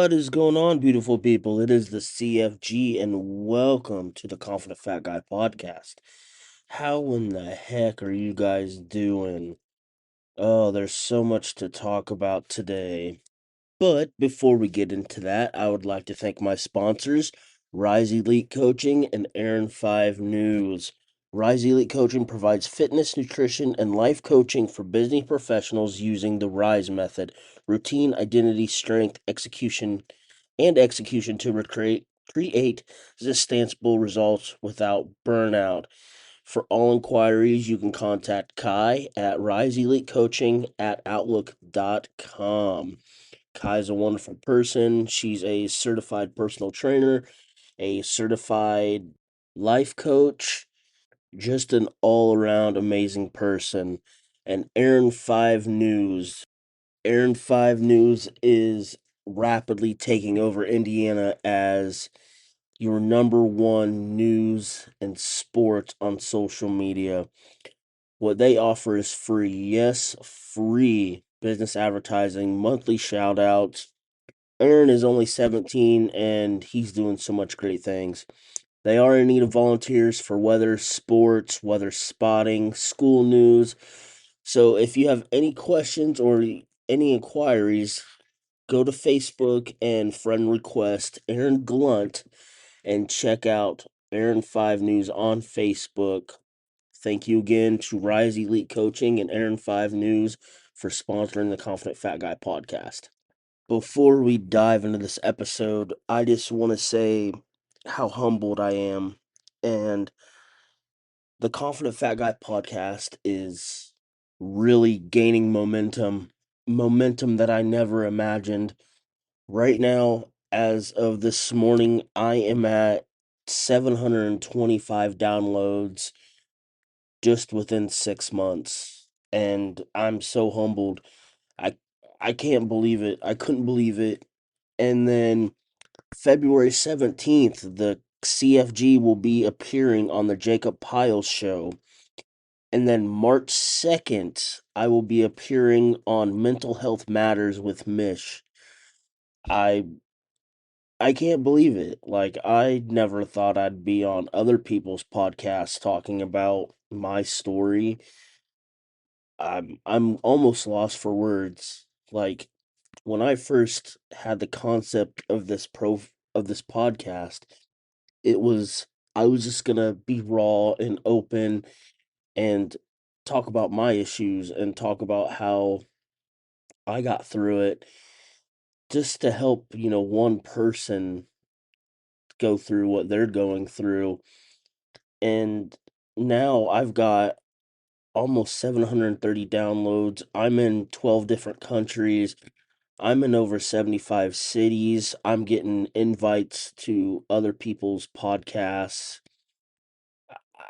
What is going on, beautiful people? It is the CFG, and welcome to the Confident Fat Guy podcast. How in the heck are you guys doing? Oh, there's so much to talk about today. But before we get into that, I would like to thank my sponsors, Rise Elite Coaching and Aaron 5 News. Rise Elite Coaching provides fitness, nutrition, and life coaching for business professionals using the RISE method: routine, identity, strength, execution to create sustainable results without burnout. For all inquiries, you can contact Kai at riseelitecoaching@outlook.com. Kai is a wonderful person. She's a certified personal trainer, a certified life coach, just an all around amazing person. And Aaron 5 News. Aaron 5 News is rapidly taking over Indiana as your number one news and sports on social media. What they offer is free. Yes, free business advertising, monthly shout outs. Aaron is only 17 and he's doing so much great things. They are in need of volunteers for weather, sports, weather spotting, school news. So if you have any questions or any inquiries, go to Facebook and friend request Aaron Glunt and check out Aaron 5 News on Facebook. Thank you again to Rise Elite Coaching and Aaron 5 News for sponsoring the Confident Fat Guy podcast. Before we dive into this episode, I just want to say how humbled I am. And the Confident Fat Guy podcast is really gaining momentum that I never imagined. Right now, as of this morning, I am at 725 downloads just within 6 months. And I'm so humbled. I I can't believe it. I couldn't believe it. And then February 17th, the CFG will be appearing on the Jacob Piles show. And then March 2nd, I will be appearing on Mental Health Matters with Mish. I I can't believe it. Like, I never thought I'd be on other people's podcasts talking about my story. I'm almost lost for words. Like, when I first had the concept of this podcast, it was I was just gonna be raw and open and talk about my issues and talk about how I got through it just to help, one person go through what they're going through. And now I've got almost 730 downloads. I'm in 12 different countries. I'm in over 75 cities. I'm getting invites to other people's podcasts.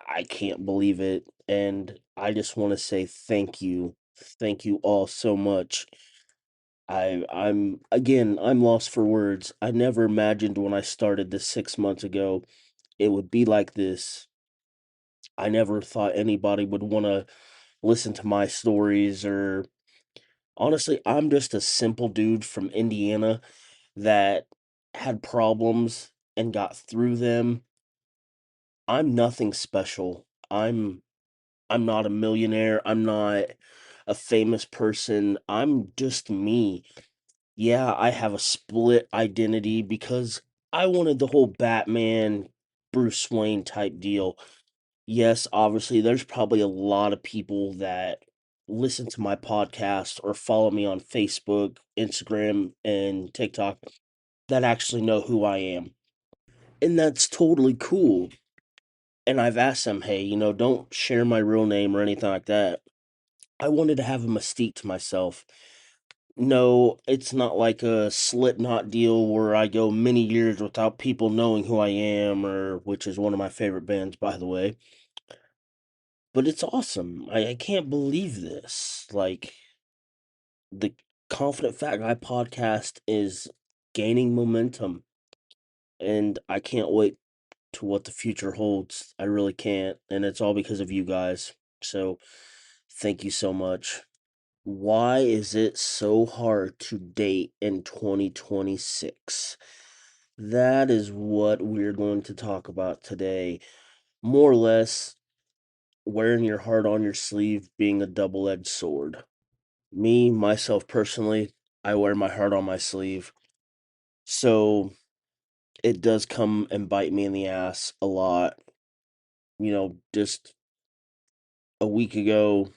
I can't believe it. And I just want to say thank you. Thank you all so much. I'm lost for words. I never imagined when I started this 6 months ago it would be like this. I never thought anybody would want to listen to my stories, or honestly, I'm just a simple dude from Indiana that had problems and got through them. I'm nothing special. I'm not a millionaire. I'm not a famous person. I'm just me. Yeah, I have a split identity because I wanted the whole Batman, Bruce Wayne type deal. Yes, obviously, there's probably a lot of people that listen to my podcast or follow me on Facebook, Instagram, and TikTok that actually know who I am. And that's totally cool. And I've asked them, hey, don't share my real name or anything like that. I wanted to have a mystique to myself. No, it's not like a Slipknot deal where I go many years without people knowing who I am, or which is one of my favorite bands, by the way. But it's awesome. I can't believe this. Like, the Confident Fat Guy podcast is gaining momentum, and I can't wait to what the future holds. I really can't, and it's all because of you guys. So, thank you so much. Why is it so hard to date in 2026? That is what we're going to talk about today. More or less, wearing your heart on your sleeve being a double edged sword. Me, myself personally, I wear my heart on my sleeve. So it does come and bite me in the ass a lot. Just a week ago,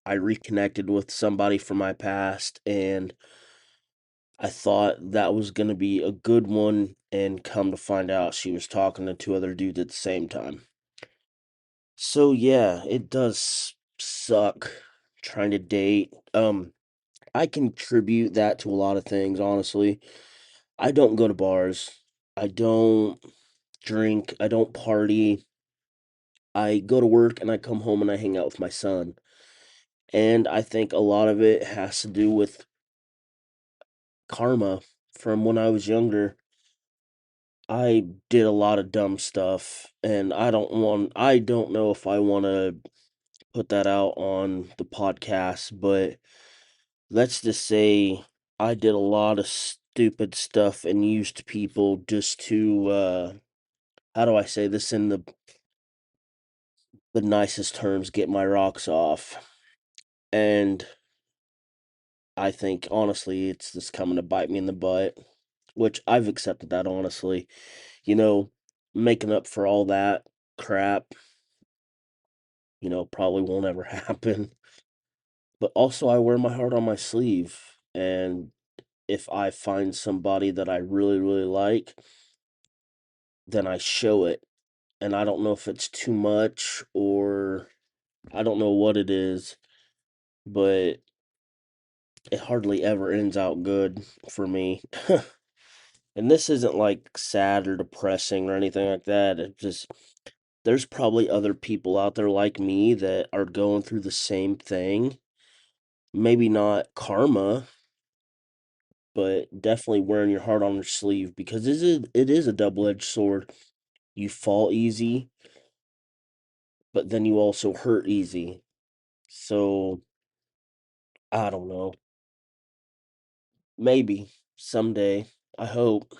I reconnected with somebody from my past and I thought that was going to be a good one. And come to find out, she was talking to two other dudes at the same time. So, yeah, it does suck trying to date. I contribute that to a lot of things, honestly. I don't go to bars. I don't drink. I don't party. I go to work and I come home and I hang out with my son. And I think a lot of it has to do with karma from when I was younger. I did a lot of dumb stuff and I don't know if I want to put that out on the podcast, but let's just say I did a lot of stupid stuff and used people just to how do I say this in the nicest terms, get my rocks off. And I think honestly it's just coming to bite me in the butt, which I've accepted that honestly. You know, making up for all that crap, probably won't ever happen. But also I wear my heart on my sleeve, and if I find somebody that I really really like, then I show it. And I don't know if it's too much or I don't know what it is, but it hardly ever ends out good for me. And this isn't like sad or depressing or anything like that. It just there's probably other people out there like me that are going through the same thing. Maybe not karma, but definitely wearing your heart on your sleeve because it is a double-edged sword. You fall easy, but then you also hurt easy. So, I don't know. Maybe someday. I hope.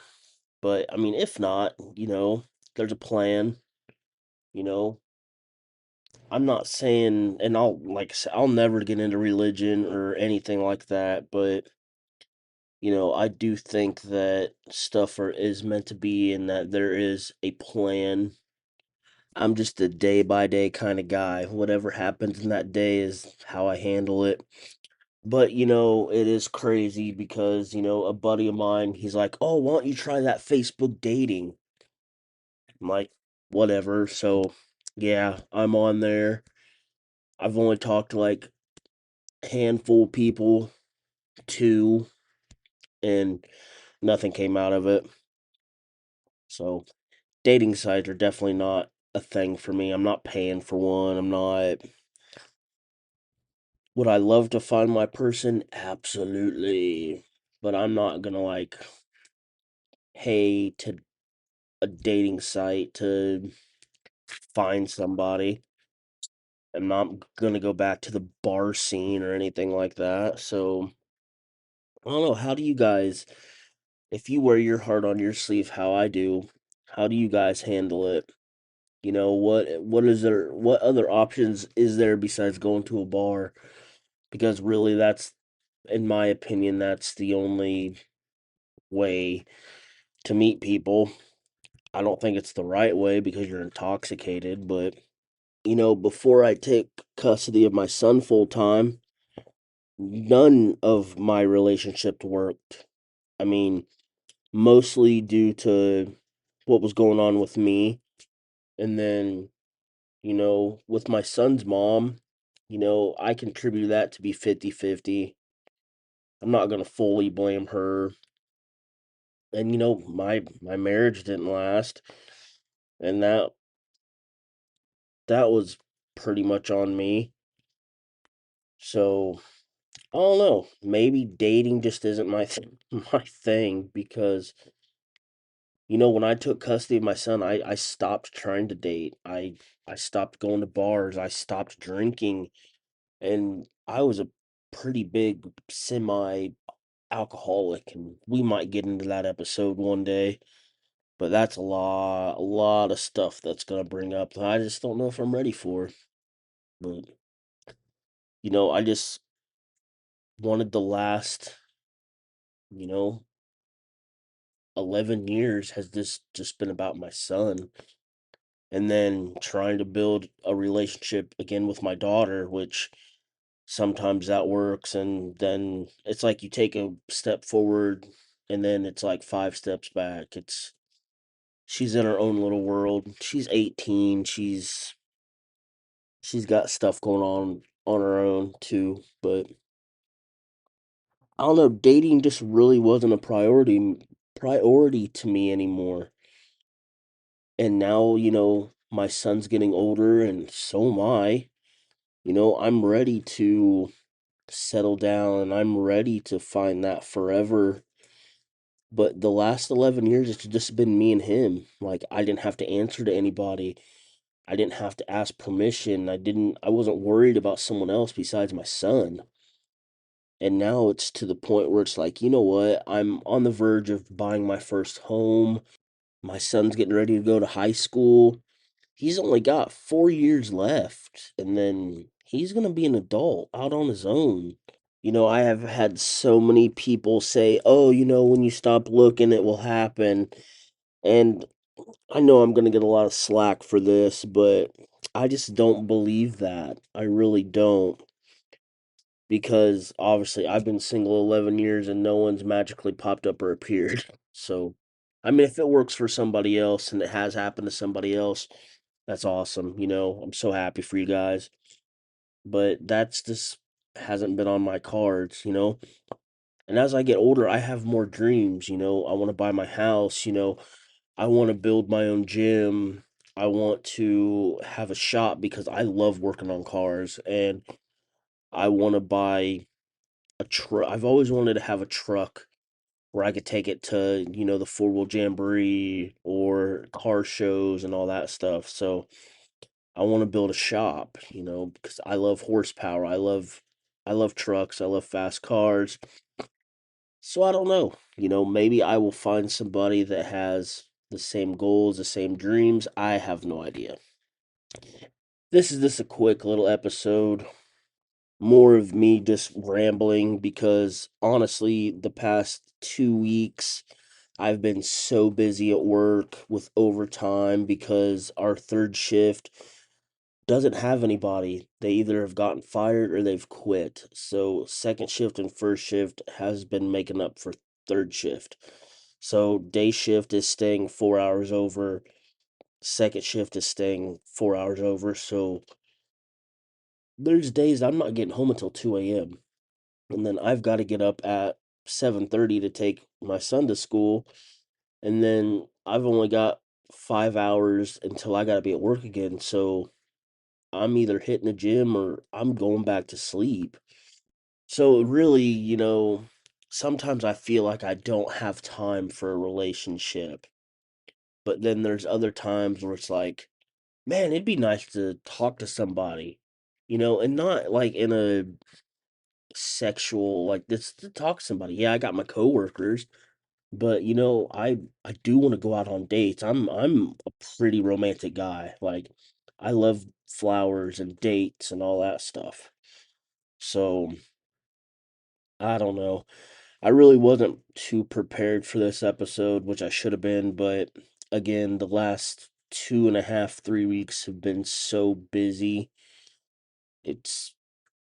But I mean, if not, there's a plan, you know. I'm not saying, and like I said, I'll never get into religion or anything like that, but I do think that stuff is meant to be and that there is a plan. I'm just a day by day kind of guy. Whatever happens in that day is how I handle it. But it is crazy because, a buddy of mine, he's like, "Oh, why don't you try that Facebook dating?" I'm like, "Whatever." So, yeah, I'm on there. I've only talked to like a handful of people, two, and nothing came out of it. So, dating sites are definitely not a thing for me. I'm not paying for one. I'm not. Would I love to find my person? Absolutely. But I'm not gonna like pay to a dating site to find somebody. I'm not gonna go back to the bar scene or anything like that. So I don't know. How do you guys, if you wear your heart on your sleeve, how I do, how do you guys handle it? What is there? What other options is there besides going to a bar? Because really, that's, in my opinion, that's the only way to meet people. I don't think it's the right way because you're intoxicated, but before I take custody of my son full time, none of my relationship worked. I mean, mostly due to what was going on with me. And then, with my son's mom, I contributed that to be 50-50. I'm not going to fully blame her. And my marriage didn't last, and that was pretty much on me. So, I don't know. Maybe dating just isn't my thing because when I took custody of my son, I stopped trying to date. I stopped going to bars. I stopped drinking, and I was a pretty big semi alcoholic, and we might get into that episode one day. But that's a lot of stuff that's gonna bring up that I just don't know if I'm ready for. But I just wanted the last, you know, 11 years has this just been about my son, and then trying to build a relationship again with my daughter, which sometimes that works, and then it's like you take a step forward and then it's like five steps back. She's in her own little world. She's 18. She's got stuff going on her own too, but I don't know, dating just really wasn't a priority to me anymore. And now, my son's getting older and so am I. I'm ready to settle down and I'm ready to find that forever. But the last 11 years, it's just been me and him. Like, I didn't have to answer to anybody. I didn't have to ask permission. I wasn't worried about someone else besides my son. And now it's to the point where it's like, you know what? I'm on the verge of buying my first home. My son's getting ready to go to high school. He's only got 4 years left, and then he's going to be an adult out on his own. I have had so many people say, oh, when you stop looking, it will happen. And I know I'm going to get a lot of slack for this, but I just don't believe that. I really don't. Because obviously I've been single 11 years and no one's magically popped up or appeared. So, I mean, if it works for somebody else and it has happened to somebody else, that's awesome. I'm so happy for you guys. But that's just hasn't been on my cards. And as I get older, I have more dreams. I want to buy my house. I want to build my own gym. I want to have a shop because I love working on cars, and I want to buy a truck. I've always wanted to have a truck where I could take it to, the four wheel jamboree or car shows and all that stuff. So I want to build a shop, because I love horsepower. I love trucks. I love fast cars. So I don't know. Maybe I will find somebody that has the same goals, the same dreams. I have no idea. This is just a quick little episode, more of me just rambling because honestly, the past 2 weeks, I've been so busy at work with overtime because our third shift doesn't have anybody. They either have gotten fired or they've quit. So, second shift and first shift has been making up for third shift. So, day shift is staying 4 hours over, second shift is staying 4 hours over. So, there's days I'm not getting home until 2 a.m. And then I've got to get up at 7:30 to take my son to school, and then I've only got 5 hours until I got to be at work again. So I'm either hitting the gym or I'm going back to sleep. So really, sometimes I feel like I don't have time for a relationship. But then there's other times where it's like, man, it'd be nice to talk to somebody, and not like in a sexual like this to talk to somebody. Yeah, I got my coworkers, but I do want to go out on dates. I'm a pretty romantic guy. Like I love flowers and dates and all that stuff. So, I don't know. I really wasn't too prepared for this episode, which I should have been, but again, the last 2.5, 3 weeks have been so busy. It's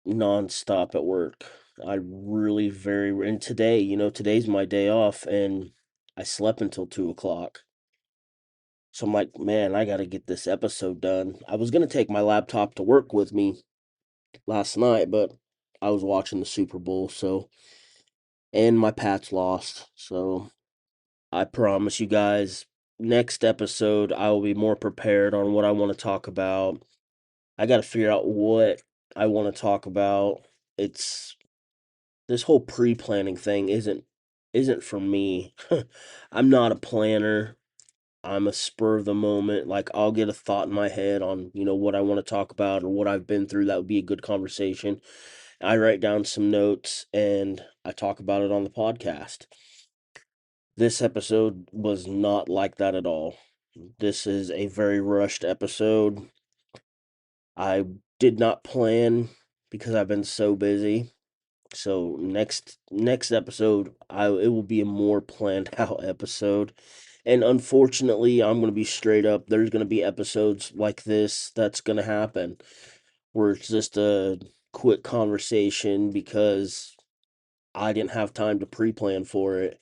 nonstop at work. I really and today's my day off and I slept until 2 o'clock. So I'm like, man, I gotta get this episode done. I was gonna take my laptop to work with me last night, but I was watching the Super Bowl, and my Pats lost. So I promise you guys, next episode I will be more prepared on what I want to talk about. I gotta figure out what I want to talk about. It's this whole pre-planning thing isn't for me. I'm not a planner. I'm a spur of the moment. Like I'll get a thought in my head on, what I want to talk about or what I've been through that would be a good conversation. I write down some notes and I talk about it on the podcast. This episode was not like that at all. This is a very rushed episode. I did not plan because I've been so busy. So next episode, I it will be a more planned out episode. And unfortunately, I'm going to be straight up. There's going to be episodes like this that's going to happen where it's just a quick conversation because I didn't have time to pre-plan for it.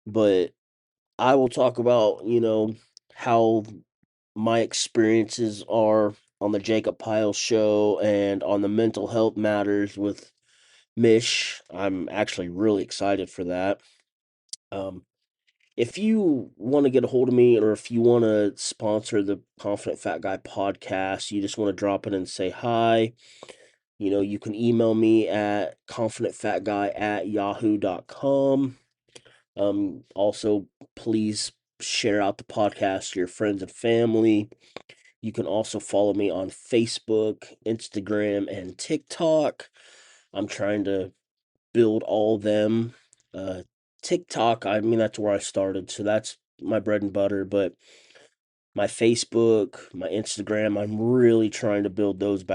But I will talk about, how my experiences are on the Jacob Pyle show and on the mental health matters with Mish. I'm actually really excited for that. Um, if you want to get a hold of me or if you want to sponsor the Confident Fat Guy podcast, you just want to drop in and say hi. You can email me at confidentfatguy@yahoo.com. Also, please share out the podcast to your friends and family. You can also follow me on Facebook, Instagram, and TikTok. I'm trying to build all them. Uh, TikTok, I mean, that's where I started, so that's my bread and butter. But my Facebook, my Instagram, I'm really trying to build those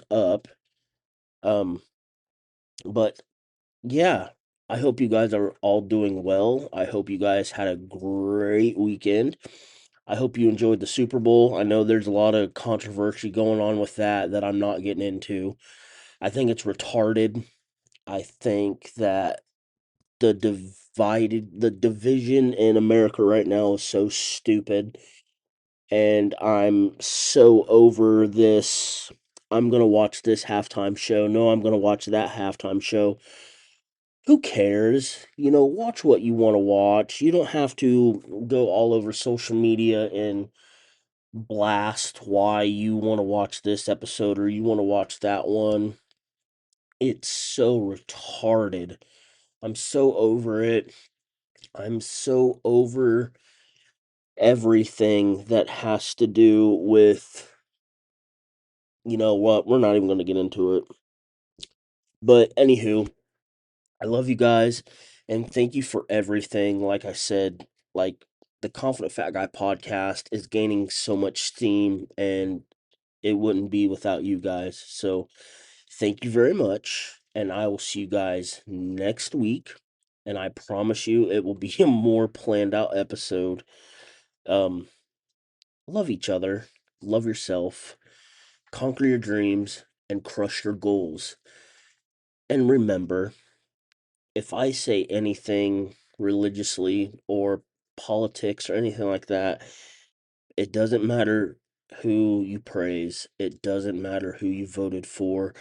up. Um, but yeah, I hope you guys are all doing well. I hope you guys had a great weekend. I hope you enjoyed the Super Bowl. I know there's a lot of controversy going on with that I'm not getting into. I think it's retarded. I think that the division in America right now is so stupid, and I'm so over this. I'm gonna watch this halftime show. No, I'm gonna watch that halftime show. Who cares? Watch what you want to watch. You don't have to go all over social media and blast why you want to watch this episode or you want to watch that one. It's so retarded. I'm so over it. I'm so over everything that has to do with, you know what, we're not even going to get into it. But anywho, I love you guys and thank you for everything. Like I said, like the Confident Fat Guy podcast is gaining so much steam and it wouldn't be without you guys. So thank you very much. And I will see you guys next week. And I promise you it will be a more planned out episode. Um, love each other, love yourself, conquer your dreams, and crush your goals. And remember, if I say anything religiously or politics or anything like that, it doesn't matter who you praise, it doesn't matter who you voted for,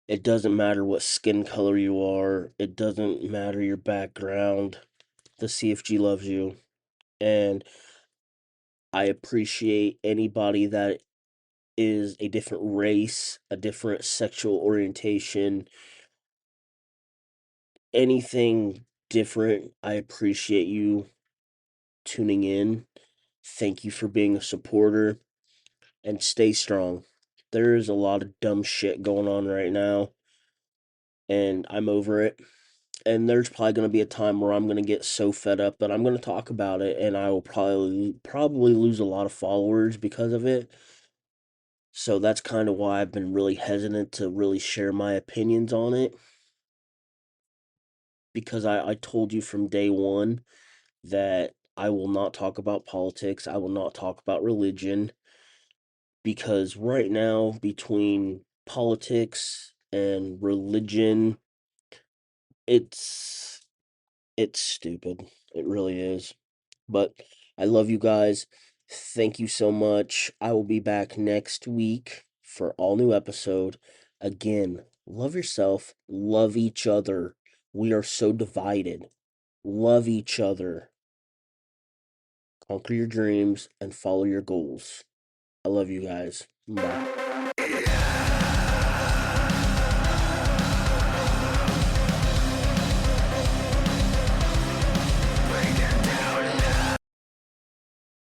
it doesn't matter what skin color you are, it doesn't matter your background. The CFG loves you, and I appreciate anybody that is a different race, a different sexual orientation, anything different. I appreciate you tuning in. Thank you for being a supporter and stay strong. There is a lot of dumb shit going on right now, and I'm over it. And there's probably going to be a time where I'm going to get so fed up that I'm going to talk about it and I will probably lose a lot of followers because of it. So that's kind of why I've been really hesitant to really share my opinions on it because I told you from day one that I will not talk about politics. I will not talk about religion because right now, between politics and religion, it's it's stupid. It really is. But I love you guys. Thank you so much. I will be back next week for all new episode. Again, love yourself, love each other. We are so divided. Love each other. Conquer your dreams and follow your goals. I love you guys. Bye.